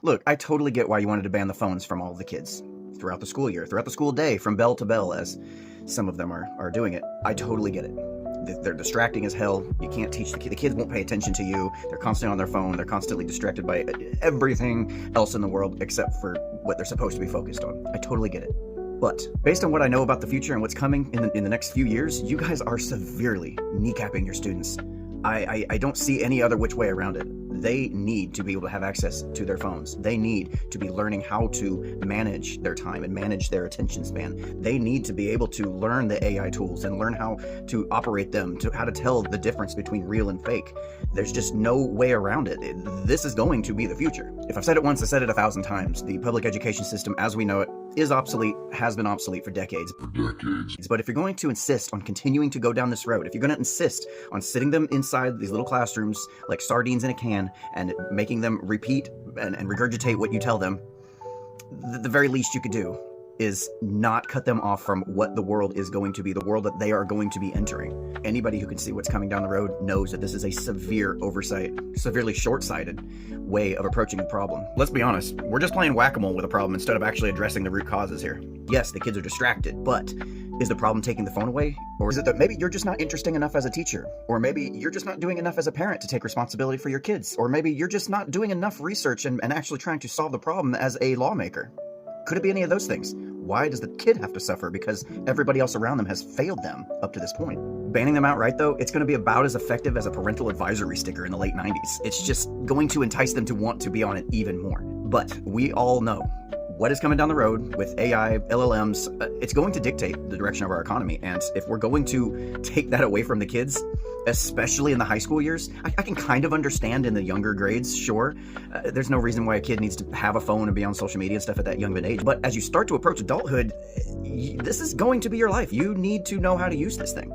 Look, I totally get why you wanted to ban the phones from all of the kids throughout the school year, throughout the school day, from bell to bell, as some of them are doing it. I totally get it. They're distracting as hell. You can't teach the kids won't pay attention to you. They're constantly on their phone. They're constantly distracted by everything else in the world except for what they're supposed to be focused on. I totally get it. But based on what I know about the future and what's coming in the next few years, you guys are severely kneecapping your students. I don't see any other which way around it. They need to be able to have access to their phones. They need to be learning how to manage their time and manage their attention span. They need to be able to learn the AI tools and learn how to operate them, how to tell the difference between real and fake. There's just no way around it. This is going to be the future. If I've said it once, I said it 1,000 times. The public education system as we know it is obsolete, has been obsolete for decades. But if you're going to insist on continuing to go down this road, if you're going to insist on sitting them inside these little classrooms like sardines in a can and making them repeat and regurgitate what you tell them, the very least you could do is not cut them off from what the world is going to be, the world that they are going to be entering. Anybody who can see what's coming down the road knows that this is a severe oversight, severely short-sighted way of approaching the problem. Let's be honest, we're just playing whack-a-mole with a problem instead of actually addressing the root causes here. Yes, the kids are distracted, but is the problem taking the phone away? Or is it that maybe you're just not interesting enough as a teacher? Or maybe you're just not doing enough as a parent to take responsibility for your kids? Or maybe you're just not doing enough research and actually trying to solve the problem as a lawmaker? Could it be any of those things? Why does the kid have to suffer because everybody else around them has failed them up to this point? Banning them outright, though, it's going to be about as effective as a parental advisory sticker in the late 90s. It's just going to entice them to want to be on it even more. But we all know what is coming down the road with AI, LLMs. It's going to dictate the direction of our economy. And if we're going to take that away from the kids, especially in the high school years, I can kind of understand in the younger grades, sure. There's no reason why a kid needs to have a phone and be on social media and stuff at that young of an age. But as you start to approach adulthood, this is going to be your life. You need to know how to use this thing.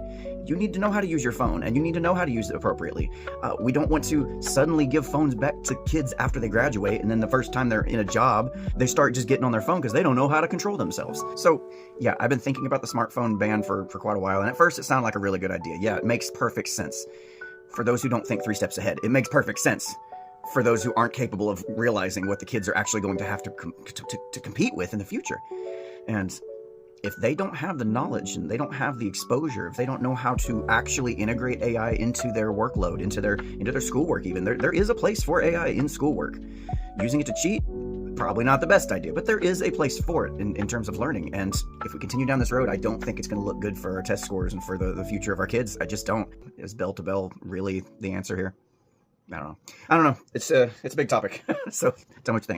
You need to know how to use your phone, and you need to know how to use it appropriately. We don't want to suddenly give phones back to kids after they graduate, and then the first time they're in a job, they start just getting on their phone because they don't know how to control themselves. So yeah, I've been thinking about the smartphone ban for quite a while, and at first it sounded like a really good idea. Yeah, it makes perfect sense. For those who don't think 3 steps ahead, it makes perfect sense. For those who aren't capable of realizing what the kids are actually going to have to compete with in the future. And if they don't have the knowledge and they don't have the exposure, if they don't know how to actually integrate AI into their workload, into their schoolwork even, there is a place for AI in schoolwork. Using it to cheat, probably not the best idea, but there is a place for it in terms of learning. And if we continue down this road, I don't think it's going to look good for our test scores and for the future of our kids. I just don't. Is bell to bell really the answer here? I don't know. It's a big topic. So tell me what you think.